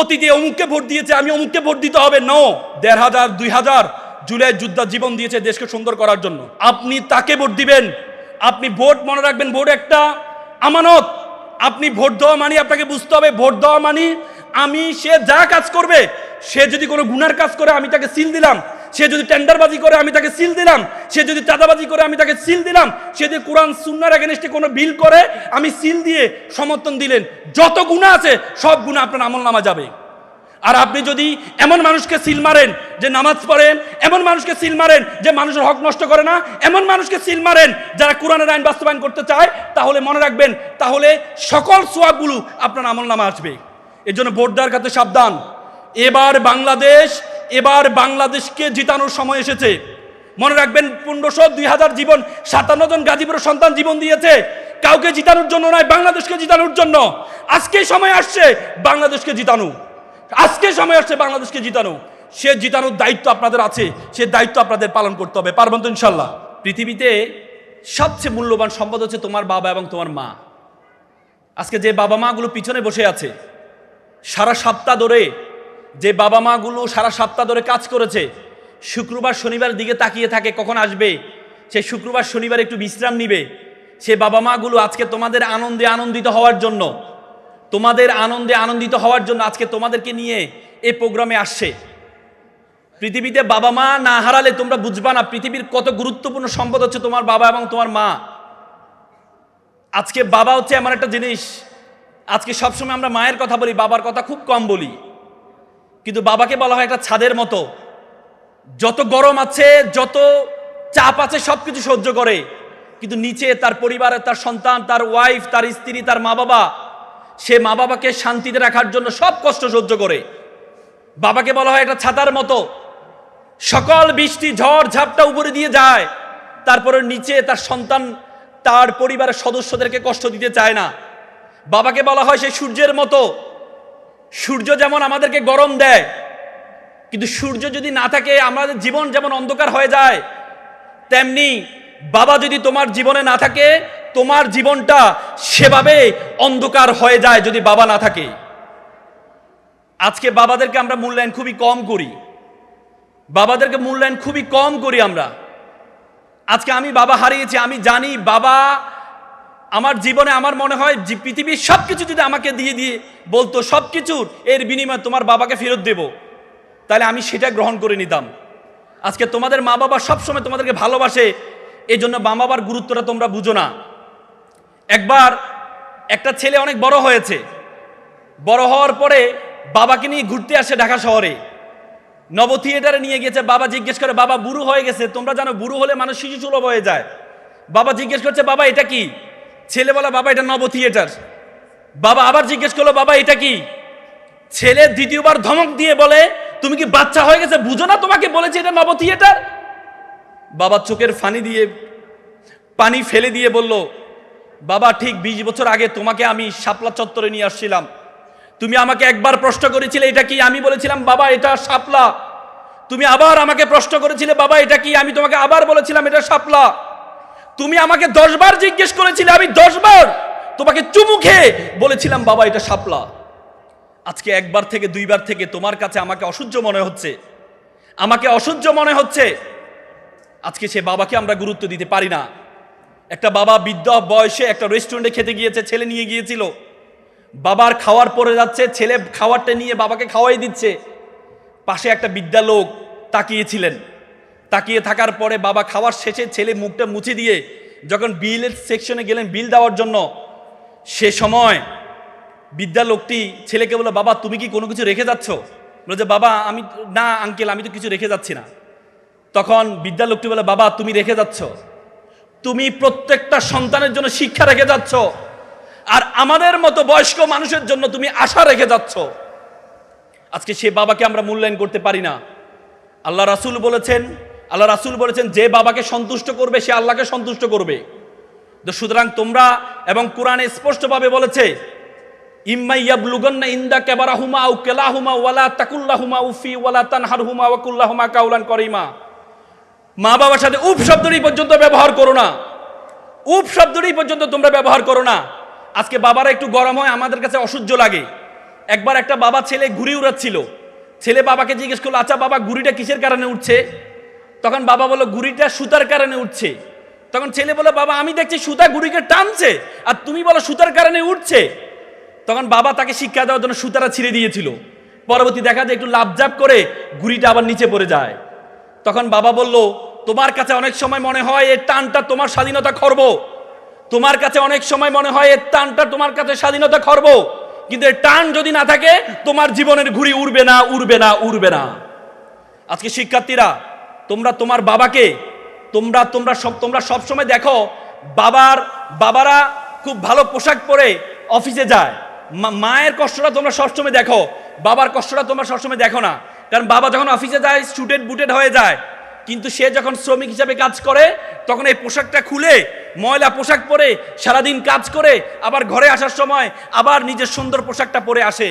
অতীতে অমুককে ভোট দিয়েছে, আমি অমুককে ভোট দিতে হবে। নো, ১৫০০ ২০০০ জুলাই যোদ্ধা জীবন দিয়েছে দেশকে সুন্দর করার জন্য। আপনি তাকে ভোট দিবেন। আপনি ভোট, মনে রাখবেন, ভোট একটা আমানত। আপনি ভোট দেওয়া মানে আপনাকে বুঝতে হবে, ভোট দেওয়া মানে আমি সে যা কাজ করবে, সে যদি কোনো গুনার কাজ করে আমি তাকে সিল দিলাম, সে যদি টেন্ডারবাজি করে আমি তাকে সিল দিলাম, সে যদি চাঁদাবাজি করে আমি তাকে সিল দিলাম, সে যদি কোরআন সুন্নাহর এগেইনস্টে কোনো বিল করে আমি সিল দিয়ে সমর্থন দিলেন। যত গুনাহ আছে সব গুনাহ আপনার আমলনামা যাবে। আর আপনি যদি এমন মানুষকে সিল মারেন যে নামাজ পড়েন, এমন মানুষকে সিল মারেন যে মানুষের হক নষ্ট করে না, এমন মানুষকে সিল মারেন যারা কোরআনের আইন বাস্তবায়ন করতে চায়, তাহলে মনে রাখবেন, তাহলে সকল সওয়াবগুলো আপনার আমলনামা আসবে। এর জন্য ভোট দেওয়ার ক্ষেত্রে সাবধান। এবার বাংলাদেশকে জিতানোর সময় এসেছে। মনে রাখবেন, ১৫০০ ২০০০ জীবন, ৫৭ জন গাজীপুরের সন্তান জীবন দিয়েছে কাউকে জিতানোর জন্য নয়, বাংলাদেশকে জিতানোর জন্য। আজকে সময় আসছে বাংলাদেশকে জিতানো, আজকে সময় আসছে বাংলাদেশকে জিতানো। সে জিতানোর দায়িত্ব আপনাদের আছে, সে দায়িত্ব আপনাদের পালন করতে হবে। পারবেন তো ইনশাল্লাহ? পৃথিবীতে সবচেয়ে মূল্যবান সম্পদ হচ্ছে তোমার বাবা এবং তোমার মা। আজকে যে বাবা মাগুলো পিছনে বসে আছে সারা সপ্তাহ ধরে, যে বাবা মাগুলো সারা সপ্তাহ ধরে কাজ করেছে, শুক্রবার শনিবার দিকে তাকিয়ে থাকে কখন আসবে, সে শুক্রবার শনিবার একটু বিশ্রাম নিবে, সে বাবা মাগুলো আজকে তোমাদের আনন্দে আনন্দিত হওয়ার জন্য, আজকে তোমাদেরকে নিয়ে এই প্রোগ্রামে আসছে। পৃথিবীতে বাবা মা না হারালে তোমরা বুঝবা না পৃথিবীর কত গুরুত্বপূর্ণ সম্পদ হচ্ছে তোমার বাবা এবং তোমার মা। আজকে বাবা হচ্ছে এমন একটা জিনিস, আজকে সবসময় আমরা মায়ের কথা বলি, বাবার কথা খুব কম বলি। কিন্তু বাবাকে বলা হয় একটা ছাদের মতো, যত গরম আছে, যত চাপ আছে সবকিছু সহ্য করে, কিন্তু নিচে তার পরিবারের, তার সন্তান, তার ওয়াইফ, তার স্ত্রী, তার মা বাবা, সে মা বাবাকে শান্তিতে রাখার জন্য সব কষ্ট সহ্য করে। বাবাকে বলা হয় একটা ছাতার মতো, সকল বৃষ্টি ঝড় ঝাপটা উপরে দিয়ে যায়, তারপরে নিচে তার সন্তান, তার পরিবারের সদস্যদেরকে কষ্ট দিতে চায় না। বাবাকে বলা হয় সেই সূর্যের মতো, সূর্য যেমন আমাদেরকে গরম দেয়, কিন্তু সূর্য যদি না থাকে আমাদের জীবন যেমন অন্ধকার হয়ে যায়, তেমনি বাবা যদি তোমার জীবনে না থাকে, তোমার জীবনটা সেভাবে অন্ধকার হয়ে যায় যদি বাবা না থাকে। আজকে বাবাদেরকে আমরা মূল্যায়ন খুবই কম করি, আমরা। আজকে আমি বাবা হারিয়েছি, আমি জানি বাবা আমার জীবনে, আমার মনে হয় যে পৃথিবীর সবকিছু যদি আমাকে দিয়ে বলতো সবকিছুর এর বিনিময়ে তোমার বাবাকে ফেরত দেব, তাহলে আমি সেটা গ্রহণ করে নিতাম। আজকে তোমাদের মা বাবা সবসময় তোমাদেরকে ভালোবাসে, এই জন্য মা বাবার গুরুত্বটা তোমরা বুঝো না। একবার একটা ছেলে অনেক বড় হয়েছে, বড় হওয়ার পরে বাবাকে নিয়ে ঘুরতে আসে ঢাকা শহরে, নব থিয়েটারে নিয়ে গেছে। বাবা জিজ্ঞেস করে, বাবা বুড়ো হয়ে গেছে, তোমরা জানো বুড়ো হলে মানুষ শিশু সুলভ হয়ে যায়। বাবা জিজ্ঞেস করছে, বাবা এটা কি? ছেলে বলে, বাবা এটা নব থিয়েটার। বাবা আবার জিজ্ঞেস করলো, বাবা এটা কি? ছেলে দ্বিতীয়বার ধমক দিয়ে বলে, তুমি কি বাচ্চা হয়ে গেছে, বুঝো না তোমাকে বলেছি এটা নব থিয়েটার? বাবা চোখের পানি ফেলে দিয়ে বলল, বাবা ঠিক ২০ বছর আগে তোমাকে আমি শাপলা চত্বরে নিয়ে আসছিলাম, তুমি আমাকে একবার প্রশ্ন করেছিলে এটা কি, আমি বলেছিলাম বাবা এটা শাপলা। তুমি আবার আমাকে প্রশ্ন করেছিলে, বাবা এটা কি, আমি তোমাকে আবার বলেছিলাম এটা শাপলা। তুমি আমাকে 10 বার জিজ্ঞেস করেছিলে, আমি 10 বার তোমাকে চুমু খেয়ে বলেছিলাম বাবা এটা শাপলা। আজকে একবার থেকে 2 বার থেকে তোমার কাছে আমাকে অসহ্য মনে হচ্ছে। আজকে সে বাবাকে আমরা গুরুত্ব দিতে পারি না। একটা বাবা বৃদ্ধ বয়সে একটা রেস্টুরেন্টে খেতে গিয়েছে, ছেলে নিয়ে গিয়েছিল, বাবার খাওয়ার পরে যাচ্ছে, ছেলে খাওয়ারটা নিয়ে বাবাকে খাওয়াই দিচ্ছে, পাশে একটা বৃদ্ধা লোক তাকিয়ে থাকার পরে বাবা খাওয়ার শেষে ছেলে মুখটা মুছে দিয়ে যখন বিলের সেকশনে গেলেন বিল দেওয়ার জন্য, সে সময় বৃদ্ধা লোকটি ছেলেকে বলল, বাবা তুমি কি কোনো কিছু রেখে যাচ্ছ? বলে যে, বাবা আমি না আঙ্কেল, আমি তো কিছু রেখে যাচ্ছি না। তখন বৃদ্ধা লোকটি বলে, বাবা তুমি রেখে যাচ্ছ, তুমি প্রত্যেকটা সন্তানের জন্য শিক্ষা রেখে যাচ্ছ, আর আমাদের মতো বয়স্ক মানুষের জন্য তুমি আশা রেখে যাচ্ছ। আজকে সে বাবাকে আমরা মূল্যায়ন করতে পারি না। আল্লাহ রাসূল বলেছেন যে বাবাকে সন্তুষ্ট করবে সে আল্লাহকে সন্তুষ্ট করবে। তো সুতরাং তোমরা, এবং কোরআনে স্পষ্টভাবে বলেছে, ইম্মা ইয়াবলুগান্না ইনদাকা বারাহুমা আও কিলাহুমা ওয়ালা তাকুল্লাহুমা উফি ওয়ালা তানহারহুমা ওয়া কুল্লাহুমা কাওলান করিমা। মা বাবার সাথে উফ শব্দটি পর্যন্ত ব্যবহার করো না, তোমরা ব্যবহার করো না। আজকে বাবারা একটু গরম হয় আমাদের কাছে অসহ্য লাগে, একবার একটা বাবা ছেলে ঘুড়ি উড়াচ্ছিল। ছেলে বাবাকে জিজ্ঞেস করলো, আচ্ছা বাবা, ঘুড়িটা কিসের কারণে উঠছে? তখন বাবা বলল, ঘুড়িটা সুতার কারণে উঠছে। তখন ছেলে বলল, বাবা আমি দেখছি সুতা ঘুড়িকে টানছে, আর তুমি বলো সুতার কারণে উঠছে। তখন বাবা তাকে শিক্ষা দেওয়ার জন্য সুতাটা ছিঁড়ে দিয়েছিল। পরবর্তী দেখা যায় একটু লাফঝাপ করে ঘুড়িটা আবার নিচে পড়ে যায়। তখন বাবা বলল, তোমার কাছে অনেক সময় মনে হয় এই টানটা তোমার স্বাধীনতা খর্ব, তোমার কাছে অনেক সময় মনে হয় এই টানটা তোমার কাছে স্বাধীনতা খর্ব, কিন্তু এই টান যদি না থাকে তোমার জীবনের ঘুড়ি উড়বে না, উড়বে না, উড়বে না। আজকে শিক্ষার্থীরা, তোমরা তোমার বাবাকে তোমরা সব সময় দেখো বাবারা খুব ভালো পোশাক পরে অফিসে যায়। মায়ের কষ্টটা তোমরা সবসময় দেখো, বাবার কষ্টটা তোমরা সবসময় দেখো না। কারণ বাবা যখন অফিসে যায় স্টুডেন্ট বুটেড হয়ে যায়, কিন্তু সে যখন শ্রমিক হিসাবে কাজ করে তখন এই পোশাকটা খুলে ময়লা পোশাক পরে সারাদিন কাজ করে আবার ঘরে আসার সময় আবার নিজের সুন্দর পোশাকটা পরে আসে।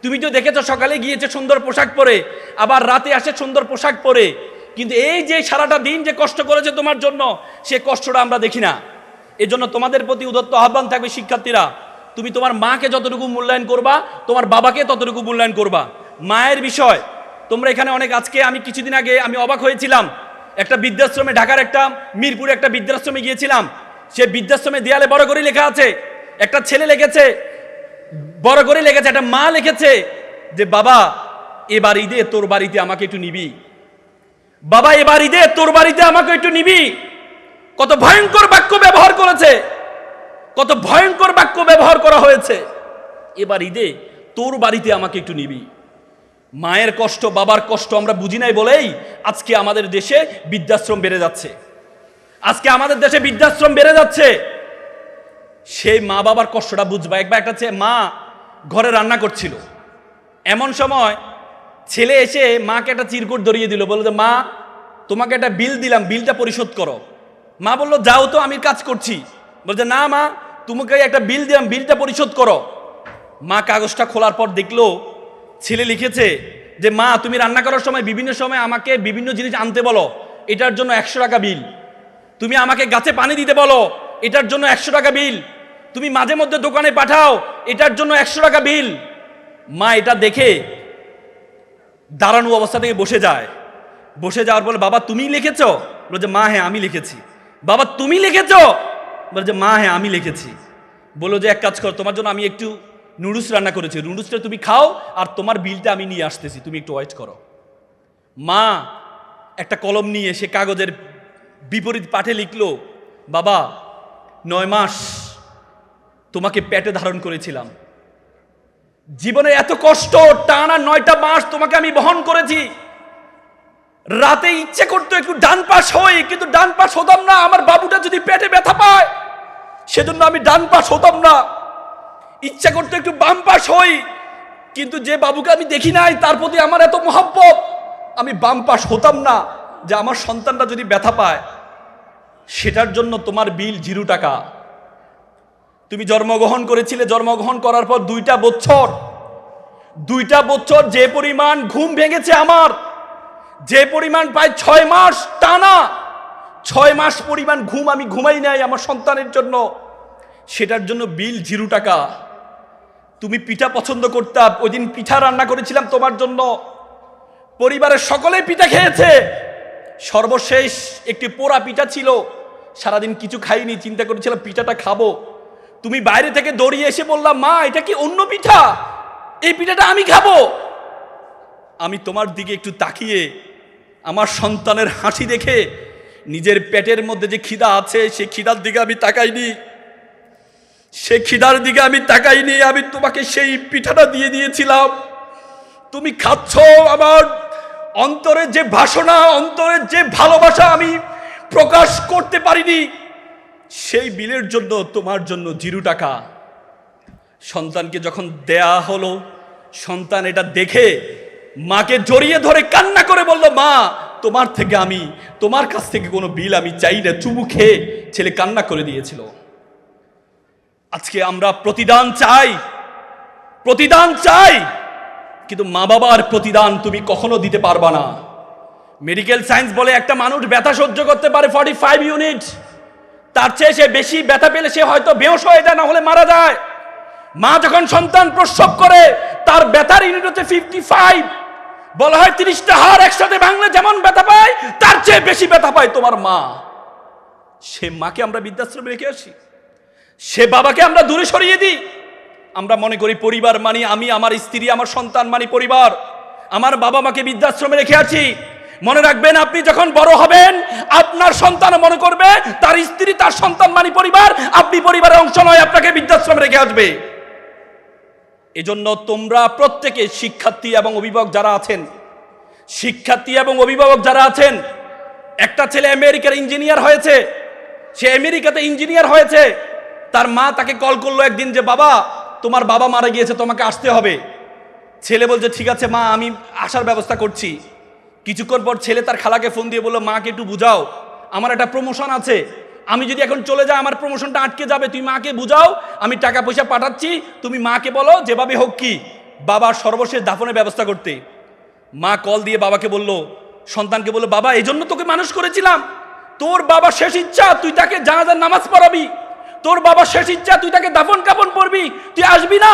তুমি তো দেখেছো, সকালে গিয়েছে সুন্দর পোশাক পরে, আবার রাতে আসে সুন্দর পোশাক পরে, কিন্তু এই যে সারাটা দিন যে কষ্ট করেছে তোমার জন্য, সে কষ্টটা আমরা দেখি না। এজন্য তোমাদের প্রতি উদাত্ত আহ্বান থাকবে শিক্ষার্থীরা, তুমি তোমার মাকে যতটুকু মূল্যায়ন করবা, তোমার বাবাকে ততটুকু মূল্যায়ন করবা। মায়ের বিষয় তোমরা এখানে অনেক, আজকে আমি কিছুদিন আগে আমি অবাক হয়েছিলাম, একটা বৃদ্ধাশ্রমে, ঢাকার একটা মিরপুরে একটা বৃদ্ধাশ্রমে গিয়েছিলাম। সে বৃদ্ধাশ্রমে দেয়ালে বড় করে লেখা আছে, একটা ছেলে লিখেছে, বড় করে লিখেছে, একটা মা লিখেছে যে বাবা এবার ঈদে তোর বাড়িতে আমাকে একটু নিবি, বাবা এবার ঈদে তোর বাড়িতে আমাকে একটু নিবি। কত ভয়ঙ্কর বাক্য ব্যবহার করেছে, কত ভয়ঙ্কর বাক্য ব্যবহার করা হয়েছে, এবার ঈদে তোর বাড়িতে আমাকে একটু নিবি। মায়ের কষ্ট, বাবার কষ্ট আমরা বুঝি নাই বলেই আজকে আমাদের দেশে বৃদ্ধাশ্রম বেড়ে যাচ্ছে। আজকে আমাদের দেশে বৃদ্ধাশ্রম বেড়ে যাচ্ছে। সেই মা বাবার কষ্টটা বুঝবা। একবার একটা মা ঘরে রান্না করছিল, এমন সময় ছেলে এসে মাকে একটা চিরকুট ধরিয়ে দিল, বলল যে মা তোমাকে একটা বিল দিলাম, বিলটা পরিশোধ করো। মা বলল, যাও তো, আমি কাজ করছি। বলছে, না মা, তোমাকে একটা বিল দিলাম, বিলটা পরিশোধ করো। মা কাগজটা খোলার পর দেখলো ছেলে লিখেছে যে মা তুমি রান্না করার সময় বিভিন্ন সময় আমাকে বিভিন্ন জিনিস আনতে বলো, এটার জন্য 100 টাকা বিল। তুমি আমাকে গাছে পানি দিতে বলো, এটার জন্য 100 টাকা বিল। তুমি মাঝে মধ্যে দোকানে পাঠাও, এটার জন্য 100 টাকা বিল। মা এটা দেখে দাঁড়ানো অবস্থা থেকে বসে যায়। বসে যাওয়ার পর, বাবা তুমি লিখেছো? বলে যে মা হ্যাঁ আমি লিখেছি। বাবা তুমি লিখেছো? বলে যে মা হ্যাঁ আমি লিখেছি। বলো যে এক কাজ কর, তোমার জন্য আমি একটু নুডলস রান্না করেছি, নুডলসটা তুমি খাও, আর তোমার বিলটা আমি নিয়ে আসতেছি, তুমি একটু ওয়েট করো। মা একটা কলম নিয়ে সে কাগজের বিপরীত পাঠে লিখলো, বাবা 9 মাস তোমাকে পেটে ধারণ করেছিলাম, জীবনে এত কষ্ট, টানা 9টা মাস তোমাকে আমি বহন করেছি। রাতে ইচ্ছে করতো একটু ডান পাশ হই, কিন্তু ডান পাশ হতাম না, আমার বাবুটা যদি পেটে ব্যথা পায় সেজন্য আমি ডান পাশ হতাম না। ইচ্ছা করতো একটু বাম পাশ হই, কিন্তু যে বাবুকে আমি দেখি নাই তার প্রতি আমার এত মহব্বত, আমি বাম পাশ হতাম না, যে আমার সন্তানটা যদি ব্যথা পায়। সেটার জন্য তোমার বিল 0 টাকা। তুমি জন্মগ্রহণ করেছিলে, জন্মগ্রহণ করার পর 2টা বছর যে পরিমাণ ঘুম ভেঙেছে আমার, যে পরিমাণ প্রায় 6 মাস টানা, 6 মাস পরিমাণ ঘুম আমি ঘুমাই নাই আমার সন্তানের জন্য, সেটার জন্য বিল 0 টাকা। তুমি পিঠা পছন্দ করতা, ওই দিন পিঠা রান্না করেছিলাম তোমার জন্য, পরিবারের সকলেই পিঠা খেয়েছে, সর্বশেষ একটি পোড়া পিঠা ছিল, সারাদিন কিছু খাইনি, চিন্তা করেছিলাম পিঠাটা খাবো। তুমি বাইরে থেকে দৌড়িয়ে এসে বললাম, মা এটা কি অন্য পিঠা, এই পিঠাটা আমি খাবো। আমি তোমার দিকে একটু তাকিয়ে আমার সন্তানের হাসি দেখে নিজের পেটের মধ্যে যে খিদা আছে সেই খিদার দিকে আমি তাকাইনি, আমি তোমাকে সেই পিঠাটা দিয়ে দিয়েছিলাম। তুমি খাচ্ছ, আমার অন্তরের যে বাসনা, অন্তরের যে ভালোবাসা আমি প্রকাশ করতে পারিনি, সেই বিলের জন্য তোমার জন্য 0 টাকা। সন্তানকে যখন দেয়া হলো, সন্তান এটা দেখে মাকে জড়িয়ে ধরে কান্না করে বলল, মা তোমার কাছ থেকে কোনো বিল আমি চাই না। চুমু খেয়ে ছেলে কান্না করে দিয়েছিল। আজকে আমরা প্রতিদান চাই, কিন্তু মা বাবার প্রতিদান তুমি কখনো দিতে পারবা না। মেডিকেল সায়েন্স বলে একটা মানুষ ব্যথা সহ্য করতে পারে 45 ইউনিট, তার চেয়ে সে বেশি ব্যথা পেলে সে হয়তো বেহুশ হয়ে যায়, না হলে মারা যায়। মা যখন সন্তান প্রসব করে তার ব্যথার ইউনিট হচ্ছে 55। বলা হয় 30টা হাড় একসাথে ভাঙলে যেমন ব্যথা পায় তার চেয়ে বেশি ব্যথা পায় তোমার মা। সে মাকে আমরা বৃদ্ধাশ্রমে রেখে আসি, সে বাবাকে আমরা দূরে সরিয়ে দিই। আমরা মনে করি পরিবার মানে আমি, আমার স্ত্রী, আমার সন্তান মানে পরিবার। আমার বাবা মাকে বৃদ্ধাশ্রমে রেখে আছি। মনে রাখবেন, আপনি যখন বড় হবেন আপনার সন্তান মনে করবে তার স্ত্রী, তার সন্তান মানে পরিবার। আপনি পরিবারের অংশ নয়, আপনাকে বৃদ্ধাশ্রমে রেখে আসবে। এজন্য তোমরা প্রত্যেকে শিক্ষার্থী এবং অভিভাবক যারা আছেন, শিক্ষার্থী এবং অভিভাবক যারা আছেন, একটা ছেলে আমেরিকার ইঞ্জিনিয়ার হয়েছে, সে আমেরিকাতে ইঞ্জিনিয়ার হয়েছে। তার মা তাকে কল করলো একদিন যে বাবা তোমার বাবা মারা গিয়েছে, তোমাকে আসতে হবে। ছেলে বলছে ঠিক আছে মা, আমি আসার ব্যবস্থা করছি। কিছুক্ষণ পর ছেলে তার খালাকে ফোন দিয়ে বললো মাকে একটু বুঝাও, আমার একটা প্রমোশন আছে, আমি যদি এখন চলে যাই আমার প্রমোশনটা আটকে যাবে, তুমি মাকে বুঝাও, আমি টাকা পয়সা পাঠাচ্ছি, তুমি মাকে বলো যেভাবে হোক কি বাবার সর্বশেষ দাফনের ব্যবস্থা করতে। মা কল দিয়ে বাবাকে বলল, সন্তানকে বললো বাবা এই জন্য তোকে মানুষ করেছিলাম, তোর বাবা শেষ ইচ্ছা তুই তাকে জানাজার নামাজ পড়াবি, তোর বাবা শেষ ইচ্ছা তুই তাকে দাফন কাফন পড়বি, তুই আসবি না।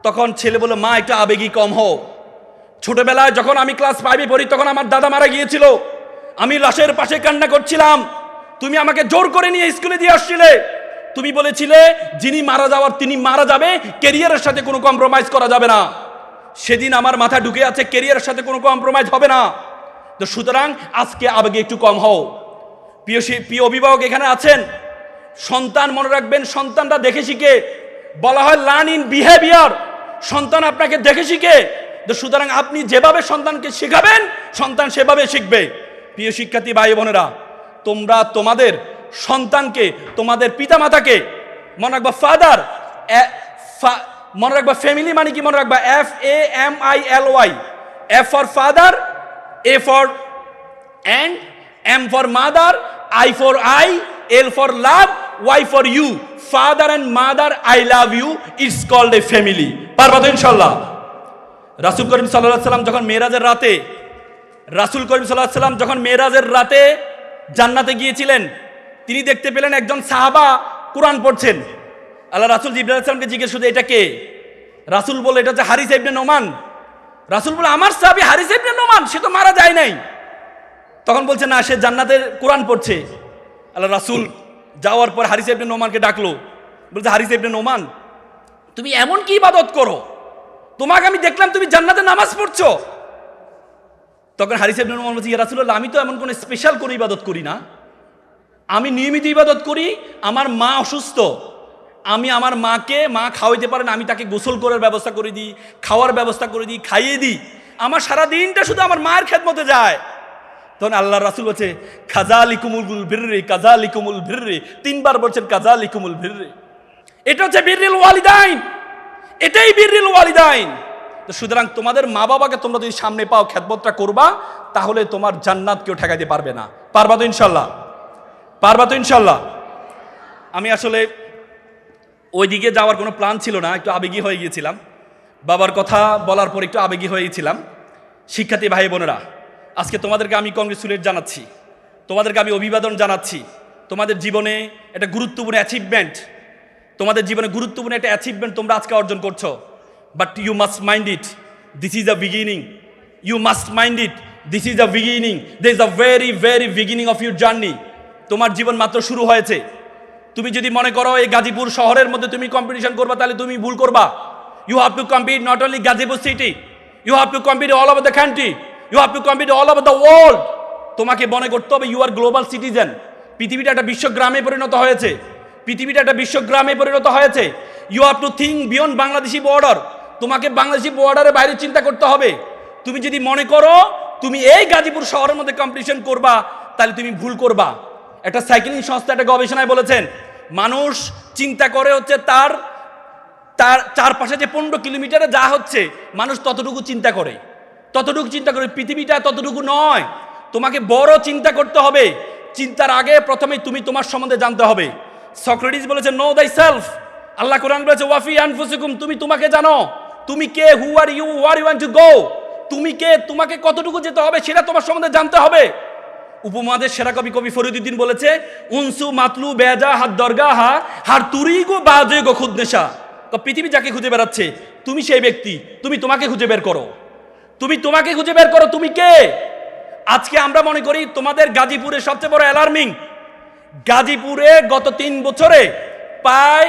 তখন ছেলে বলল মা একটু আবেগী কম হও, ছোটবেলায় যখন আমি ক্লাস 5-এ পড়ি তখন আমার দাদা মারা গিয়েছিল, আমি লাশের পাশে কান্না করছিলাম, তুমি আমাকে জোর করে নিয়ে স্কুলে দিয়ে আসছিলে, তুমি বলেছিলে যিনি মারা যাওয়ার তিনি মারা যাবে, ক্যারিয়ারের সাথে কোনো কম্প্রোমাইজ করা যাবে না। সেদিন আমার মাথা ঢুকে আছে ক্যারিয়ারের সাথে কোনো কম্প্রোমাইজ হবে না। তো সুতরাং আজকে আবেগে একটু কম হও। প্রিয় অভিভাবক এখানে আছেন, সন্তান মনে রাখবেন সন্তানরা দেখে শিখে, বলা হয় লার্ন ইন বিহেভিয়ার, সন্তান আপনাকে দেখে শিখে। তো সুতরাং আপনি যেভাবে সন্তানকে শেখাবেন সন্তান সেভাবে শিখবে। প্রিয় শিক্ষার্থী ভাই বোনেরা, তোমরা তোমাদের সন্তানকে, তোমাদের পিতামাতাকে মনে রাখবা ফাদার, মনে রাখবা ফ্যামিলি মানে কি মনে রাখবা FAMILY, F for father, A for and, M for mother, I for I, L for love, Y for you. Father and mother I love you, it's called a family. পারবা তো ইনশাল্লাহ? রাসূল করিম সাল্লাল্লাহু আলাইহি ওয়াসাল্লাম যখন মেরাজের রাতে, রাসূল করিম সাল্লাল্লাহু আলাইহি ওয়াসাল্লাম যখন মেরাজের রাতে জান্নাতে গিয়েছিলেন, তিনি দেখতে পেলেন একজন সাহাবা কোরআন পড়ছেন। আল্লাহ রাসূল জিবরাইল আলাইহিস সালামকে জিজ্ঞেস করলেন এটা কে? রাসূল বলে এটা হচ্ছে হারিস ইবনে নোমান। রাসূল বলে আমার সাহাবী হারিস ইবনে নোমান, সে তো মারা যায় নাই। তখন বলছে না, সে জান্নাতের কোরআন পড়ছে। আল্লাহ রাসূল যাওয়ার পর হারিস ইবনে নোমানকে ডাকলো, বলছে হারিস ইবনে নোমান তুমি এমন কি ইবাদত করো, তোমাকে আমি দেখলাম তুমি জান্নাতে নামাজ পড়ছো। তখন হারিস ইবনে নোমান বলছে ইয়া রাসূলুল্লাহ আমি তো এমন কোনো স্পেশাল কোনো ইবাদত করি না, আমি নিয়মিত ইবাদত করি। আমার মা অসুস্থ, আমি আমার মাকে, মা খাওয়াইতে পারেন, আমি তাকে গোসল করার ব্যবস্থা করে দিই, খাওয়ার ব্যবস্থা করে দিই, খাইয়ে দিই। আমার সারা দিনটা শুধু আমার মায়ের খেদমতে যায়। তখন আল্লাহ রাসূল বলছে কাযালিকুমুল বিররি, কাযালিকুমুল বিররি, 3 বার বলছেন কাযালিকুমুল বিররি। এটা হচ্ছে বিররিল ওয়ালিদাইন, এটাই বিররিল ওয়ালিদাইন। তো সুতরাং তোমাদের মা বাবাকে তোমরা যদি সামনে পাও, খেদমতটা করবা, তাহলে তোমার জান্নাত কেউ ঠেকাইতে পারবে না। পারবা তো ইনশাল্লাহ? পারবা তো ইনশাল্লাহ? আমি আসলে ওইদিকে যাওয়ার কোনো প্ল্যান ছিল না, একটু আবেগী হয়ে গিয়েছিলাম। বাবার কথা বলার পর একটু আবেগী হয়ে গিয়েছিলাম। শিক্ষার্থী ভাই বোনেরা, আজকে তোমাদেরকে আমি কংগ্রেচুলেট জানাচ্ছি, তোমাদেরকে আমি অভিবাদন জানাচ্ছি। তোমাদের জীবনে একটা গুরুত্বপূর্ণ অ্যাচিভমেন্ট, তোমাদের জীবনে গুরুত্বপূর্ণ একটা অ্যাচিভমেন্ট তোমরা আজকে অর্জন করছো। But you must mind it, this is the beginning. You must mind it, this is the beginning. This is the very very beginning of your journey. তোমার জীবন মাত্র শুরু হয়েছে। তুমি যদি মনে করো এই গাজীপুর শহরের মধ্যে তুমি কম্পিটিশন করবা, তাহলে তুমি ভুল করবা। You have to compete not only Gazipur city, you have to compete all over the country, you have to compete all over the world. তোমাকে মনে করতে হবে ইউ আর গ্লোবাল সিটিজেন। পৃথিবীটা একটা বিশ্বগ্রামে পরিণত হয়েছে, পৃথিবীটা একটা বিশ্বগ্রামে পরিণত হয়েছে। You have to think beyond Bangladeshi border. তোমাকে বাংলাদেশি বর্ডারের বাইরে চিন্তা করতে হবে। তুমি যদি মনে করো তুমি এই গাজীপুর শহরের মধ্যে কম্পিটিশন করবা, তাহলে তুমি ভুল করবা। একটা সাইক্লিং সংস্থা একটা গবেষণায় বলেছেন, মানুষ চিন্তা করে হচ্ছে তার তার চারপাশে যে 15 কিলোমিটারে যা হচ্ছে মানুষ ততটুকু চিন্তা করে, ততটুকু চিন্তা করে। পৃথিবীটা ততটুকু নয়, তোমাকে বড় চিন্তা করতে হবে। চিন্তার আগে প্রথমে তুমি তোমার সম্বন্ধে জানতে হবে। সক্রেটিস বলেছে নো দাই সেলফ। আল্লাহ কোরআন বলেছে ওয়াফি আনফুসিকুম, তুমি তোমাকে জানো। তুমি কে, who are you, where you want to go. তুমি কে, তোমাকে কতটুকু যেতে হবে সেটা তোমার সম্বন্ধে জানতে হবে। উপমহাদেশ সেরা কবি কবি ফরিদউদ্দিন বলেছে উনসু মাতলু বেজা হাত দরগা হার তুরি গো বাজে গো খুদ নেশা। পৃথিবী যাকে খুঁজে বেড়াচ্ছে তুমি সেই ব্যক্তি, তুমি তোমাকে খুঁজে বের করো, তুমি তোমাকে খুঁজে বের করো, তুমি কে? আজকে আমরা মনে করি তোমাদের গাজীপুরে সবচেয়ে বড় অ্যালার্মিং, গাজীপুরে গত 3 বছরে প্রায়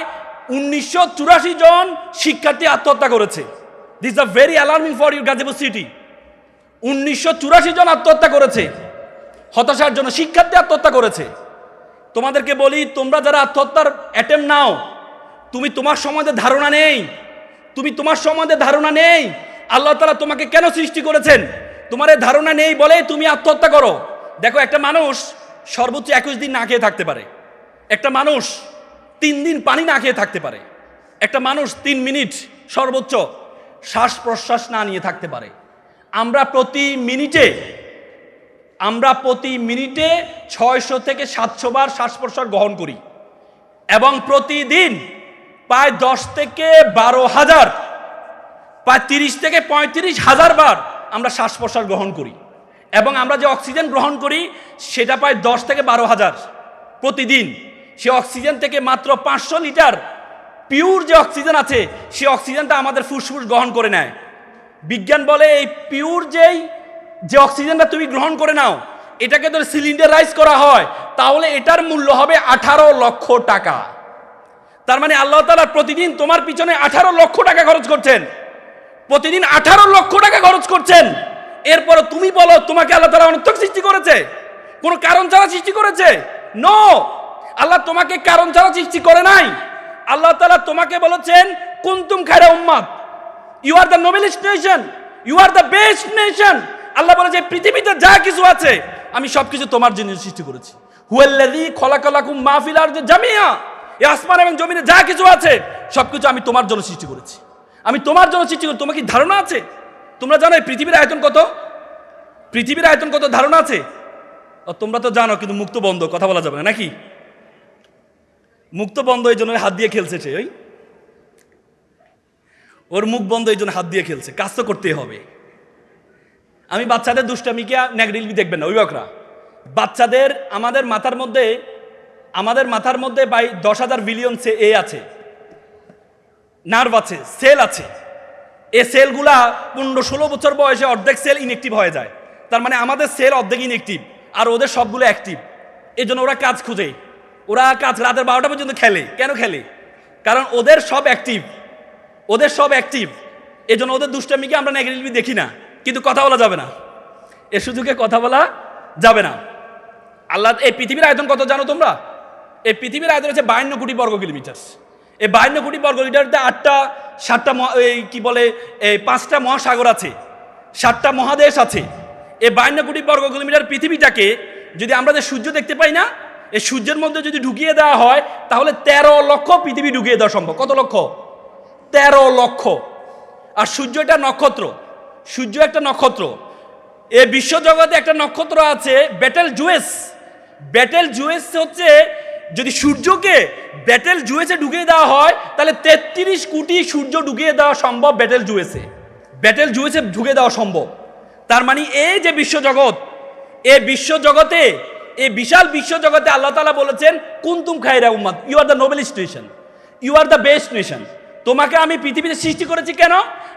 1984 জন শিক্ষার্থী আত্মহত্যা করেছে। This a very alarming for you Gazipur city. 1984 জন আত্মহত্যা করেছে, হতাশার জন্য শিক্ষার্থী আত্মহত্যা করেছে। তোমাদেরকে বলি, তোমরা যারা আত্মহত্যার অ্যাটেম্প নাও, তোমার সম্বন্ধে ধারণা নেই, তোমার সম্বন্ধে ধারণা নেই আল্লাহ তাআলা তোমাকে কেন সৃষ্টি করেছেন, তোমার এই ধারণা নেই বলে তুমি আত্মহত্যা করো। দেখো, একটা মানুষ সর্বোচ্চ 21 দিন না খেয়ে থাকতে পারে, একটা মানুষ 3 দিন পানি না খেয়ে থাকতে পারে, একটা মানুষ 3 মিনিট সর্বোচ্চ শ্বাস প্রশ্বাস না নিয়ে থাকতে পারে। আমরা প্রতি মিনিটে 600 থেকে 700 বার শ্বাস প্রশ্বাস গ্রহণ করি এবং প্রতিদিন প্রায় 10 থেকে 12,000, প্রায় 30 থেকে 35,000 বার আমরা শ্বাস প্রশ্বাস গ্রহণ করি এবং আমরা যে অক্সিজেন গ্রহণ করি সেটা প্রায় 10 থেকে 12,000 প্রতিদিন। সে অক্সিজেন থেকে মাত্র 500 লিটার পিওর যে অক্সিজেন আছে সে অক্সিজেনটা আমাদের ফুসফুস গ্রহণ করে নেয়। বিজ্ঞান বলে এই পিওর যে অক্সিজেনটা তুমি গ্রহণ করে নাও, এটাকে যদি সিলিন্ডারাইজ করা হয় তাহলে এটার মূল্য হবে 18 লক্ষ টাকা। তার মানে আল্লাহ তাআলা প্রতিদিন তোমার পিছনে 18 লক্ষ টাকা খরচ করছেন, প্রতিদিন 18 লক্ষ টাকা খরচ করছেন। এরপর তুমি বলো তোমাকে আল্লাহ তাআলা অনর্থক সৃষ্টি করেছে, কোনো কারণ ছাড়া সৃষ্টি করেছে? নো, আল্লাহ তোমাকে কারণ ছাড়া সৃষ্টি করে নাই। আল্লাহ তাআলা তোমাকে বলেছেন কুনতুম খায়রা উম্মাত, you are the noblest nation, you are the best nation. আল্লাহ বলেছে পৃথিবীতে যা কিছু আছে আমি সবকিছু তোমার জন্য সৃষ্টি করেছি। হুয়াল্লাযী খলাকালাকুম মা ফিল আরদি জামিয়া, এই আসমান এবং জমিনে যা কিছু আছে সবকিছু আমি তোমার জন্য সৃষ্টি করেছি, আমি তোমার জন্য সৃষ্টি করেছি। তোমার কি ধারণা আছে? তোমরা জানো এই পৃথিবীর আয়তন কত? পৃথিবীর আয়তন কত ধারণা আছে? তোমরা তো জানো, কিন্তু মুক্ত বন্ধ, কথা বলা যাবে না নাকি? মুক্ত বন্ধ, এই জন্য হাত দিয়ে খেলছে সে, ওর মুখ বন্ধ, এই জন্য হাত দিয়ে খেলছে। কাজ তো করতেই হবে। আমি বাচ্চাদের দুষ্টামিকে নেগেটিভলি দেখবেন না, অভিভাবকরা। বাচ্চাদের আমাদের মাথার মধ্যে প্রায় 10,000 বিলিয়ন আছে, নার্ভ আছে, সেল আছে। এই সেলগুলা 15-16 বছর বয়সে অর্ধেক সেল ইনঅ্যাক্টিভ হয়ে যায়। তার মানে আমাদের সেল অর্ধেক ইনঅ্যাক্টিভ আর ওদের সবগুলো অ্যাক্টিভ। এই জন্য ওরা কাজ খুঁজে, ওরা কাজ রাতের 12টা পর্যন্ত খেলে। কেন খেলে? কারণ ওদের সব অ্যাক্টিভ, এই জন্য ওদের দুষ্টামিকে আমরা নেগেটিভলি দেখি না, কিন্তু কথা বলা যাবে না, এ সুযোগে কথা বলা যাবে না। আল্লাহ, এই পৃথিবীর আয়তন কত জানো তোমরা? এই পৃথিবীর আয়তন হচ্ছে 52 কোটি বর্গ কিলোমিটার। এই 52 কোটি বর্গ কিলোমিটারতে 5টা মহাসাগর আছে, 7টা মহাদেশ আছে। এই 52 কোটি বর্গ কিলোমিটার পৃথিবীটাকে যদি আমরা যে সূর্য দেখতে পাই না, এই সূর্যের মধ্যে যদি ঢুকিয়ে দেওয়া হয় তাহলে 13 লক্ষ পৃথিবী ঢুকিয়ে দেওয়া সম্ভব। কত লক্ষ? 13 লক্ষ। আর সূর্য একটা নক্ষত্র, সূর্য একটা নক্ষত্র। এই বিশ্বজগতে একটা নক্ষত্র আছে বেটেল জুয়েস। বেটেল জুয়েস হচ্ছে, যদি সূর্যকে বেটেল জুয়েসে ঢুকিয়ে দেওয়া হয় তাহলে 33 কোটি সূর্য ঢুকিয়ে দেওয়া সম্ভব বেটেল জুয়েসে ঢুকে দেওয়া সম্ভব। তার মানে এই যে বিশ্বজগৎ, এই বিশ্বজগতে, এই বিশাল বিশ্বজগতে আল্লাহ তাআলা বলেছেন কুনতুম খায়রা উম্মাত, you are the noblest nation, you are the best nation. তোমাকে আমি পৃথিবীতে সৃষ্টি করেছি কেন?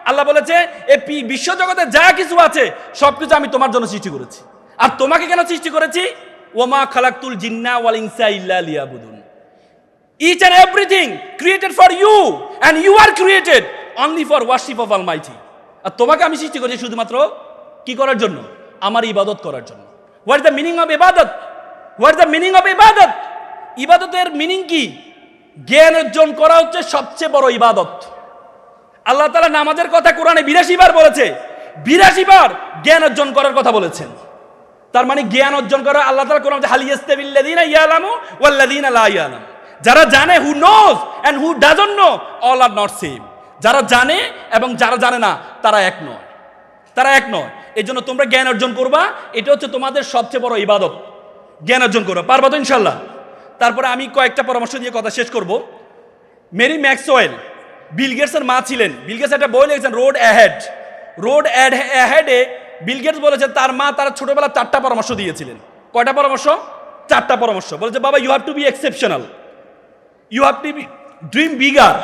আল্লাহ বলেছে এই বিশ্বজগতে যা কিছু আছে সবকিছু আমি তোমার জন্য সৃষ্টি করেছি। আর তোমাকে কেন সৃষ্টি করেছি? ওমা খালাকতুল জিন্না ওয়াল ইনসা ইল্লা লিয়াবুদুন। Each and everything created for you and you are created only for worship of Almighty. আর তোমাকে আমি সৃষ্টি করেছি শুধুমাত্র কি করার জন্য? আমার ইবাদত করার জন্য। What is the meaning of ibadat? What is the meaning of ibadat? ইবাদতের মিনিং কি? জ্ঞান অর্জন করা হচ্ছে সবচেয়ে বড় ইবাদত। আল্লাহ তাআলা নামাজের কথা কোরআনে 82 বার বলেছে, 82 বার জ্ঞান অর্জন করার কথা বলেছেন। তার মানে জ্ঞান অর্জন করা, আল্লাহ তাআলা কোরআনে হাল ইয়াস্তাবিল্লাযিনা ইয়ালামু ওয়াল্লাযিনা লা ইয়ালামু, যারা জানে, who knows and who doesn't know, all are not same. যারা জানে এবং যারা জানে না তারা এক নয়, এই জন্য তোমরা জ্ঞান অর্জন করবা, এটা হচ্ছে তোমাদের সবচেয়ে বড় ইবাদত। জ্ঞান অর্জন করবা, পারবা তো ইনশাল্লাহ? তারপরে আমি কয়েকটা পরামর্শ দিয়ে কথা শেষ করব। মেরি ম্যাক্সওয়েল বিল গেটসের মা ছিলেন। বিল গেটস একটা বই লিখেছেন রোড অ্যাহেডে বিল গেটস বলেছেন তার মা তার ছোটবেলা 4টা পরামর্শ দিয়েছিলেন। কয়টা পরামর্শ? 4টা পরামর্শ। বলেছে বাবা, you have to be exceptional, you have to be dream bigger,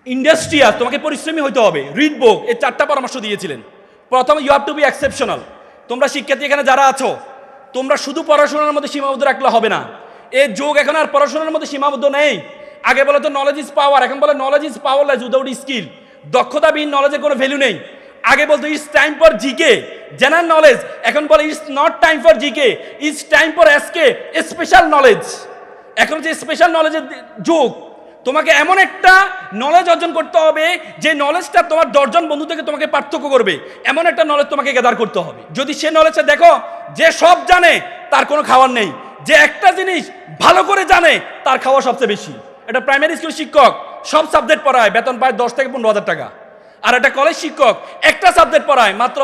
industrial, তোমাকে পরিশ্রমী হতে হবে, রিড বুক, এই 4টা পরামর্শ দিয়েছিলেন। প্রথম, you have to be exceptional. তোমরা শিক্ষার্থী এখানে যারা আছো, তোমরা শুধু পড়াশোনার মধ্যে সীমাবদ্ধ রাখলে হবে না। এই যুগ এখন আর পড়াশোনার মধ্যে সীমাবদ্ধ নেই। আগে বলে তো নলেজ ইজ পাওয়ার, এখন বলে knowledge is powerless without skill. দক্ষতাবিহীন নলেজের কোনো ভ্যালু নেই। আগে বলতো it's time for GK, general knowledge, এখন বলে it's not time for GK, it's time for SK, special knowledge. এখন যে স্পেশাল নলেজের যুগ, তোমাকে এমন একটা নলেজ অর্জন করতে হবে যে নলেজটা তোমার 10 জন বন্ধু থেকে তোমাকে পার্থক্য করবে, এমন একটা নলেজ তোমাকে গ্যাদার করতে হবে। যদি সে নলেজটা দেখো যে সব জানে তার কোনো খাওয়ার নেই, যে একটা জিনিস ভালো করে জানে তার খাওয়া সবচেয়ে বেশি। একটা প্রাইমারি স্কুল শিক্ষক সব সাবজেক্ট পড়ায়, বেতন পায় 10 থেকে 15,000 টাকা। আর একটা কলেজ শিক্ষক একটা সাবজেক্ট পড়ায়, মাত্র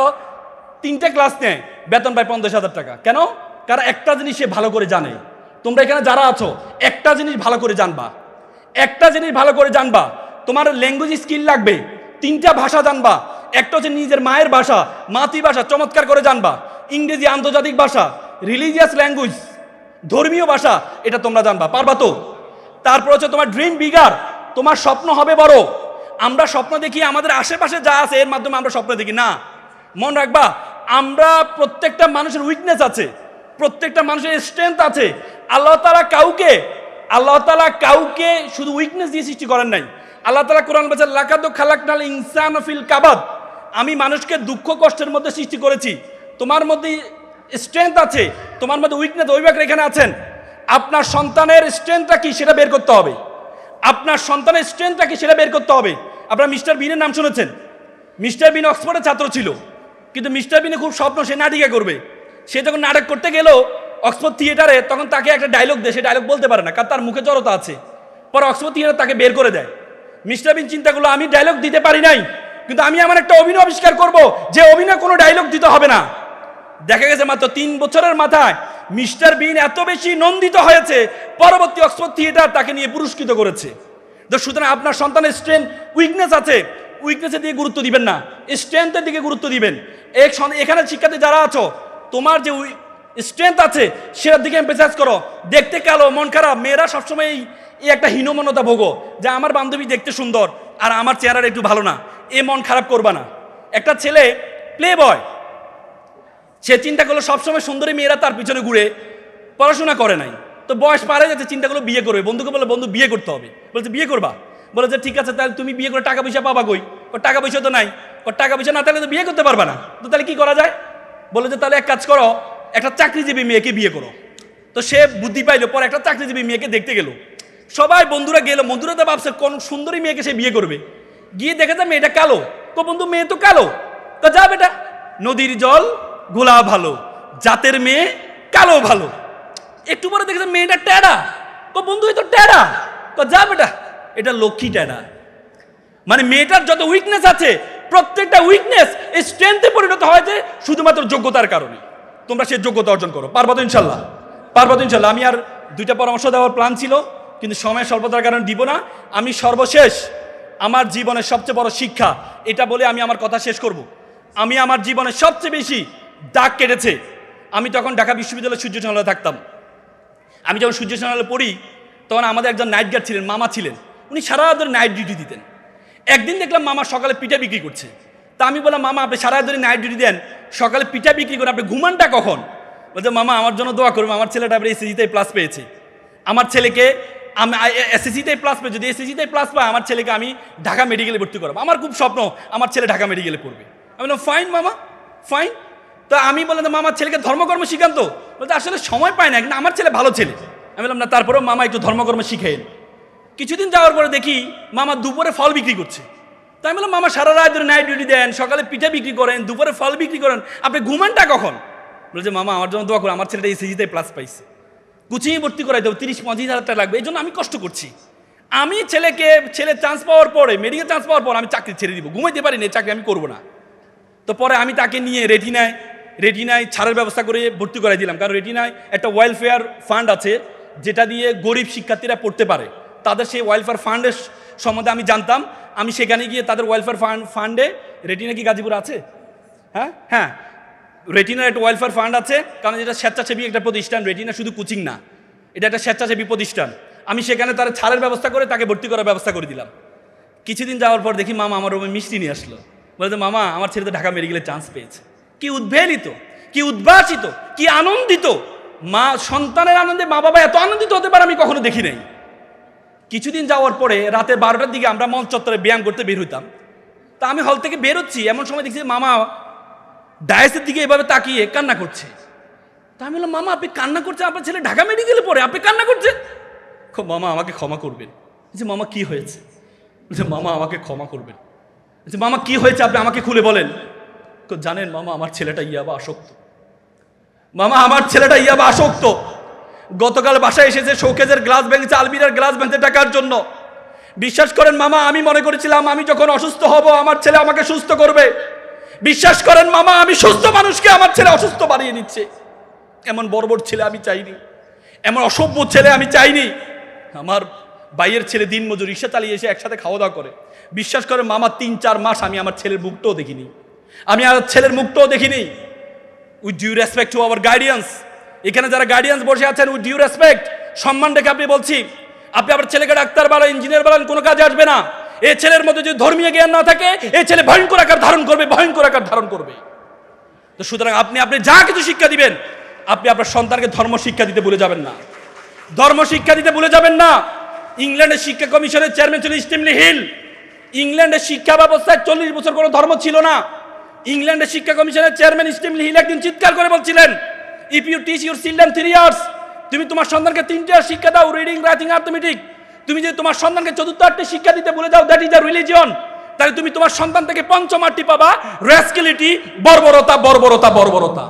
3টে ক্লাস নেয়, বেতন পায় 50,000 টাকা। কেন? কারণ একটা জিনিস সে ভালো করে জানে। তোমরা এখানে যারা আছো, একটা জিনিস ভালো করে জানবা, একটা জিনিস ভালো করে জানবা। তোমার ল্যাঙ্গুয়েজ স্কিল লাগবে, 3টা ভাষা জানবা। একটা হচ্ছে নিজের মায়ের ভাষা, মাতৃভাষা চমৎকার করে জানবা। ইংরেজি আন্তর্জাতিক ভাষা, রিলিজিয়াস ল্যাঙ্গুয়েজ, ধর্মীয় ভাষা, এটা তোমরা জানবা। পারবা তো? তারপর হচ্ছে তোমার ড্রিম বিগার, তোমার স্বপ্ন হবে বড়। আমরা স্বপ্ন দেখি আমাদের আশেপাশে যা আছে এর মাধ্যমে আমরা স্বপ্ন দেখি না। মনে রাখবা, আমরা প্রত্যেকটা মানুষের উইকনেস আছে, প্রত্যেকটা মানুষের স্ট্রেংথ আছে। আল্লাহ তাআলা কাউকে শুধু উইকনেস দিয়ে সৃষ্টি করেন নাই। আল্লাহ তাআলা কোরআন বলেছেন, লাকাদ খালাকনাল ইনসানা ফিল কাবাদ, আমি মানুষকে দুঃখ কষ্টের মধ্যে সৃষ্টি করেছি। তোমার মধ্যে স্ট্রেংথ আছে, তোমার মধ্যে উইকনেস, অভিভাবক এখানে আছেন। আপনার সন্তানের স্ট্রেংথটা কি সেটা বের করতে হবে। আপনার সন্তানের স্ট্রেংথটা কি সেটা বের করতে হবে। আপনারা মিস্টার বিনের নাম শুনেছেন? মিস্টার বিন অক্সফোর্ডের ছাত্র ছিল, কিন্তু মিস্টার বিনে খুব স্বপ্ন সে নাটিকা করবে। সে যখন নাটক করতে গেল অক্সফোর্ড থিয়েটারে, তখন তাকে একটা ডায়লগ দেয়, সে ডায়লগ বলতে পারে না, কারণ তার মুখে জড়তা আছে। পরে অক্সফোর্ড থিয়েটার তাকে বের করে দেয়। মিস্টার বিন চিন্তা করলো, আমি ডায়লগ দিতে পারি নাই, কিন্তু আমি আমার একটা অভিনয় আবিষ্কার করব, যে অভিনয় কোনো ডায়লগ দিতে হবে না। দেখা গেছে মাত্র 3 বছরের মাথায় মিস্টার বিন এত বেশি নন্দিত হয়েছে, পরবর্তী অক্সফোর্ড থিয়েটার তাকে নিয়ে পুরস্কৃত করেছে। তো সুতরাং আপনার সন্তানের স্ট্রেংথ, উইকনেস আছে, উইকনেসের দিকে গুরুত্ব দিবেন না, স্ট্রেংথের দিকে গুরুত্ব দিবেন। এখানে শিক্ষার্থী যারা আছো, তোমার যে স্ট্রেংথ আছে সেটার দিকে এমফেসাইজ করো। দেখতে কালো, মন খারাপ, মেয়েরা সবসময় এই একটা হীনমন্যতা ভোগো যে আমার বান্ধবী দেখতে সুন্দর আর আমার চেহারাটা একটু ভালো না, এ মন খারাপ করবা না। একটা ছেলে প্লে বয়, সে চিন্তা করলো সবসময় সুন্দরী মেয়েরা তার পিছনে ঘুরে, পড়াশোনা করে নাই, তো বয়স পারে যাচ্ছে, চিন্তা করলো বিয়ে করবে। বন্ধুকে বলে, বন্ধু বিয়ে করতে হবে। বলছে বিয়ে করবা? বলে যে ঠিক আছে, তাহলে তুমি বিয়ে করে টাকা পয়সা পাবা কই? ওর টাকা পয়সা তো নাই। ওর টাকা পয়সা না থাকলে তো বিয়ে করতে পারবা না। তো তাহলে কি করা যায়? বলে যে তাহলে এক কাজ করো, একটা চাকরিজীবী মেয়েকে বিয়ে করো। তো সে বুদ্ধি পাইলো, পরে একটা চাকরিজীবী মেয়েকে দেখতে গেল। সবাই বন্ধুরা গেল, বন্ধুরা তো ভাবছে কোন সুন্দরী মেয়েকে সে বিয়ে করবে। গিয়ে দেখে যায় মেয়েটা কালো। তো বন্ধু, মেয়ে তো কালো। তো যা বেটা, নদীর জল ঘোলা ভালো, জাতের মেয়ে কালো ভালো। একটু পরে দেখেছে মেয়েটা ট্যাড়া। তো বন্ধু, এই তো ট্যাড়া। তো যা বেটা, এটা লক্ষ্মী ট্যাড়া। মানে মেয়েটার যত উইকনেস আছে, প্রত্যেকটা উইকনেস স্ট্রেংথে পরিণত হয়েছে শুধুমাত্র যোগ্যতার কারণে। তোমরা সেই যোগ্যতা অর্জন করো। পারবা তো ইনশাল্লাহ? পারবা তো ইনশাল্লাহ? আমি আর 2টা পরামর্শ দেওয়ার প্ল্যান ছিল, কিন্তু সময় স্বল্পতার কারণে দিব না। আমি সর্বশেষ আমার জীবনের সবচেয়ে বড় শিক্ষা এটা বলে আমি আমার কথা শেষ করব। আমি আমার জীবনে সবচেয়ে বেশি দাগ কেটেছে, আমি তখন ঢাকা বিশ্ববিদ্যালয়ের সূর্য চ্যানেলে থাকতাম। আমি যখন সূর্য চ্যানেলে পড়ি, তখন আমাদের একজন নাইট গার্ড ছিলেন, মামা ছিলেন। উনি সারা ধরে নাইট ডিউটি দিতেন। একদিন দেখলাম মামা সকালে পিঠা বিক্রি করছে। তা আমি বললাম, মামা আপনি সারা ধরে নাইট ডিউটি দেন, সকালে পিঠা বিক্রি করেন, আপনি ঘুমানটা কখন? বলছে, মামা আমার জন্য দোয়া করবো, আমার ছেলেটা আপনি এসএসসিতে প্লাস পেয়েছে। আমার ছেলেকে আমি এসএসসিতে প্লাস পেয়ে, যদি এসএসসিতে প্লাস পায়, আমার ছেলেকে আমি ঢাকা মেডিকেলে ভর্তি করাবো। আমার খুব স্বপ্ন আমার ছেলে ঢাকা মেডিকেলে পড়বে। আমি বললাম ফাইন মামা, ফাইন। তো আমি বললাম, মামার ছেলেকে ধর্মকর্ম শিখান্ত। বলতে আসলে সময় পায় না, কিন্তু আমার ছেলে ভালো ছেলে। আমি বললাম না, তারপরেও মামা একটু ধর্মকর্ম শিখেন। কিছুদিন যাওয়ার পরে দেখি মামা দুপুরে ফল বিক্রি করছে। তাই আমি বললাম, মামা সারা রাত ধরে নাইট ডিউটি দেন, সকালে পিঠা বিক্রি করেন, দুপুরে ফল বিক্রি করেন, আপনি ঘুমানটা কখন? বলছে, মামা আমার জন্য দোয়া করুন, আমার ছেলেটা এসএসসিতে প্লাস পাইছে, কোচিংয়ে ভর্তি করাই দেবো, 30-35 হাজার টাকা লাগবে, এই জন্য আমি কষ্ট করছি। আমি ছেলে চান্স পাওয়ার পরে, মেডিকেল চান্স পাওয়ার পর আমি চাকরি ছেড়ে দিব, ঘুমাইতে পারি না, চাকরি আমি করবো না। তো পরে আমি তাকে নিয়ে রেটিনায় ছাড়ের ব্যবস্থা করে ভর্তি করাই দিলাম। কারণ রেটিনায় একটা ওয়েলফেয়ার ফান্ড আছে, যেটা দিয়ে গরিব শিক্ষার্থীরা পড়তে পারে। তাদের সেই ওয়েলফেয়ার ফান্ডের সম্বন্ধে আমি জানতাম। আমি সেখানে গিয়ে তাদের ওয়েলফেয়ার ফান্ডে, রেটিনা কি গাজীপুর আছে? হ্যাঁ, রেটিনার একটা ওয়েলফেয়ার ফান্ড আছে, কারণ এটা স্বেচ্ছাসেবী একটা প্রতিষ্ঠান। রেটিনা শুধু কোচিং না, এটা একটা স্বেচ্ছাসেবী প্রতিষ্ঠান। আমি সেখানে তার ছাড়ের ব্যবস্থা করে তাকে ভর্তি করার ব্যবস্থা করে দিলাম। কিছুদিন যাওয়ার পর দেখি মামা আমার রুমে মিষ্টি নিয়ে আসলো, বলতে মামা আমার ছেলে তো ঢাকা মেডিকেলে চান্স পেয়েছে। কি উদ্বেলিত, কি উদ্ভাসিত, কি আনন্দিত! মা সন্তানের আনন্দে মা বাবা এত আনন্দিত হতে পারে আমি কখনো দেখি নাই। কিছুদিন যাওয়ার পরে রাতে 12টার দিকে আমরা মঞ্চ চত্বরে ব্যায়াম করতে বের হইতাম। তা আমি হল থেকে বেরোচ্ছি, এমন সময় দেখছি মামা ডায়াসের দিকে এভাবে তাকিয়ে কান্না করছে। তা আমি বললাম, মামা আপনি কান্না করছেন, আপনার ছেলে ঢাকা মেডিকেলে পড়ে, আপনি কান্না করছেন? মামা আমাকে ক্ষমা করবেন। যে মামা কি হয়েছে? যে মামা আমাকে ক্ষমা করবেন। যে মামা কি হয়েছে আপনি আমাকে খুলে বলেন। জানেন মামা আমার ছেলেটা ইয়াবা আসক্ত। মামা আমার ছেলেটা ইয়াবা আসক্ত। গতকাল বাসায় এসেছে, শোকেজের গ্লাস ভেঙেছে, আলমিরার গ্লাস ভেঙেছে টাকার জন্য। বিশ্বাস করেন মামা, আমি মনে করেছিলাম আমি যখন অসুস্থ হব আমার ছেলে আমাকে সুস্থ করবে। বিশ্বাস করেন মামা, আমি সুস্থ মানুষকে আমার ছেলে অসুস্থ বানিয়ে নিচ্ছে। এমন বর্বর ছেলে আমি চাইনি, এমন অসভ্য ছেলে আমি চাইনি। আমার ভাইয়ের ছেলে দিনমজুর, রিক্সা চালিয়ে এসে একসাথে খাওয়া দাওয়া করে। বিশ্বাস করেন মামা 3-4 মাস আমি আমার ছেলের মুখটাও দেখিনি, আমি আমার ছেলের মুখটাও দেখিনি। With due respect to our guardians, এখানে যারা গার্ডিয়ান্স বসে আছেন, উইথ ডিউ রেসপেক্ট, সম্মান রেখে আপনি বলছি, আপনি আপনার ছেলেকে ডাক্তার বানান, ইঞ্জিনিয়ার বানান, কোনো কাজে আসবে না। এই ছেলের মধ্যে যদি ধর্মীয় জ্ঞান না থাকে, এই ছেলে ভয়ঙ্কর আকার ধারণ করবে, ভয়ঙ্কর আকার ধারণ করবে। তো সুতরাং আপনি যা কিছু শিক্ষা দিবেন, আপনি আপনার সন্তানকে ধর্ম শিক্ষা দিতে ভুলে যাবেন না, ধর্ম শিক্ষা দিতে ভুলে যাবেন না। ইংল্যান্ডের শিক্ষা কমিশনের চেয়ারম্যান ছিল স্টিমলি হিল। ইংল্যান্ডের শিক্ষা ব্যবস্থায় 40 বছর কোনো ধর্ম ছিল না। ইংল্যান্ডের শিক্ষা কমিশনের চেয়ারম্যান স্টিমলি হিল একদিন চিৎকার করে বলছিলেন, if you teach your children 3 years, তুমি তোমার সন্তানকে 3 ইয়ার শিক্ষা দাও, রিডিং, রাইটিং, অ্যারিথমেটিক, তুমি যদি তোমার সন্তানকে 4র্থ আর্টে শিক্ষা দিতে ভুলে যাও, দ্যাট ইজ দ্য রিলিজিয়ন, তাহলে তুমি তোমার সন্তান থেকে 5ম আর্টটি পাবা, রাস্কেলিটি, বর্বরতা, বর্বরতা, বর্বরতা।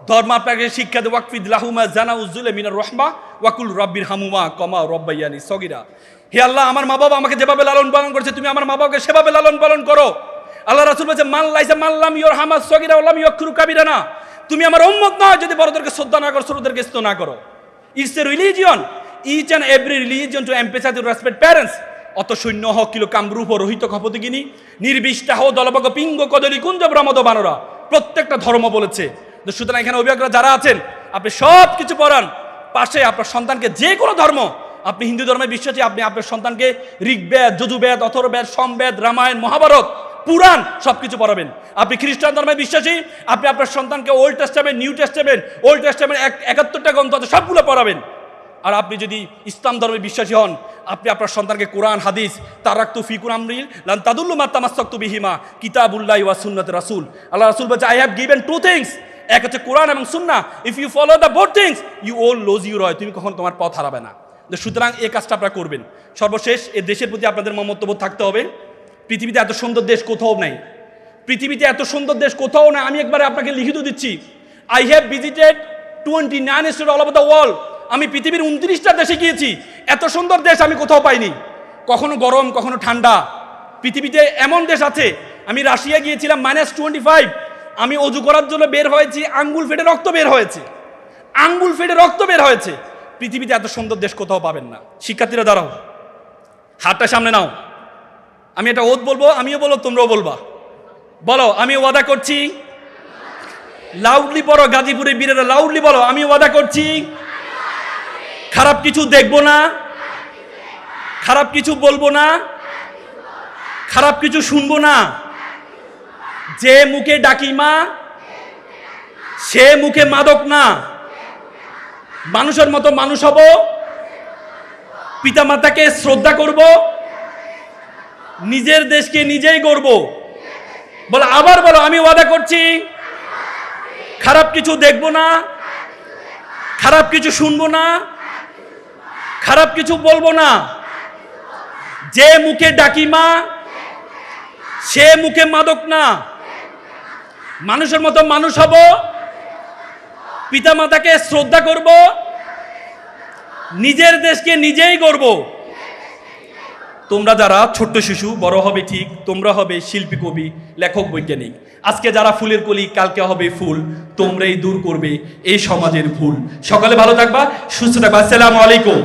ধর্ম আপনাকে শিক্ষা দেয়, ওয়াকফিদ লাহুমা জানা উজ্জুলে মিনার রহমা ওয়াকুল রব্বির হামুমা কমা রব্বাইয়ানি সগিরা। হে আল্লাহ, আমার মা বাবা আমাকে যেভাবে লালন পালন করেছে, তুমি আমার মা বাবাকে সেভাবে লালন পালন করো। আল্লাহ রাসূল বলেছে, মান লাইসা মাল্লাম ইয়র হামাস সগিরা ওয়ালাম ইয়াকরু কাবিরানা, তুমি আমার উম্মত নয় যদি বড়দেরকে শ্রদ্ধা না করো, ছোটদেরকে স্নেহ না করো। It's a religion, each and every religion to emphasize to respect parents. অত সৈন্য হ কিলো কামরূপ রহিত খপতিগিনী নির্বিষ্টা হো দলবগ পিঙ্গ কদলি কুঞ্জ ব্রহ্মদ বানরা, প্রত্যেকটা ধর্ম বলেছে। সুতরাং এখানে অভিভাবকরা যারা আছেন, আপনি সব কিছু পড়ান, পাশে আপনার সন্তানকে যে কোনো ধর্ম, আপনি হিন্দু ধর্মের বিশ্বাসী, আপনি আপনার সন্তানকে ঋগ্বেদ, যজুর্বেদ, অথর্ববেদ, সমবেদ, রামায়ণ, মহাভারত, পুরাণ সবকিছু পড়াবেন। আপনি খ্রিস্টান ধর্মের বিশ্বাসী, আপনি আপনার সন্তানকে old testament, new testament, old testament 71টা গ্রন্থ আছে সবগুলো পড়াবেন। আর আপনি যদি ইসলাম ধর্মের বিশ্বাসী হন, আপনি আপনার সন্তানকে কোরআন, হাদিস, তারাক্তু ফিকুন আমরিল লান তাদুল্লু মা তামাসসাকতু বিহিমা কিতাবুল্লাহি ওয়া সুন্নাত রাসূল। আল্লাহ রাসূল বলেছে, আই হ্যাভ গিভেন 2 থিংস, এক হচ্ছে কোরআন এবং সুন্নাহ, if you follow the both things you will lose your way, তুমি কখন তোমার পথ হারাবে না। সুতরাং এই কাজটা আপনারা করবেন। সর্বশেষ, এই দেশের প্রতি আপনাদের মমত্ববোধ থাকতে হবে। পৃথিবীতে এত সুন্দর দেশ কোথাও নাই, পৃথিবীতে এত সুন্দর দেশ কোথাও নাই। আমি একবারে আপনাকে লিখিত দিচ্ছি, I have visited 29 state all over the world. আমি পৃথিবীর 29টা দেশে গিয়েছি, এত সুন্দর দেশ আমি কোথাও পাইনি। কখনো গরম, কখনো ঠান্ডা। পৃথিবীতে এমন দেশ আছে, আমি রাশিয়া গিয়েছিলাম -25, আমি অজু করার জন্য বের হয়েছি, আঙ্গুল ফেটে রক্ত বের হয়েছে, আঙ্গুল ফেটে রক্ত বের হয়েছে। পৃথিবীতে এত সুন্দর দেশ কোথাও পাবেন না। শিক্ষার্থীরা দাঁড়াও, হাতটা সামনে নাও। আমি এটা ওদ বলবো, আমিও বলবো, তোমরাও বলবা। বলো, আমি ওয়াদা করছি। লাউডলি পড়ো, গাজীপুরের বীরেরা লাউডলি বলো, আমি ওয়াদা করছি খারাপ কিছু দেখবো না, খারাপ কিছু বলবো না, খারাপ কিছু শুনবো না। যে মুখে ডাকি মা, সে মুখে মাদক না। মানুষের মতো মানুষ হব, পিতামাতাকে শ্রদ্ধা করব, নিজের দেশকে নিজেই গড়ব। বলো, আবার বলো, আমি ওয়াদা করছি খারাপ কিছু দেখবো না, খারাপ কিছু শুনবো না, খারাপ কিছু বলবো না। যে মুখে ডাকি মা, সে মুখে মাদক না। মানুষের মতো মানুষ হব, পিতামাতাকে শ্রদ্ধা করব, নিজের দেশকে নিজেই গড়ব। তোমরা যারা ছোট্ট শিশু, বড় হবে ঠিক, তোমরা হবে শিল্পী, কবি, লেখক, বৈজ্ঞানিক। আজকে যারা ফুলের কলি, কালকে হবে ফুল। তোমরাই দূর করবে এই সমাজের ভুল। সকালে ভালো থাকবা, সুস্থ থাকবা। আসসালামু আলাইকুম।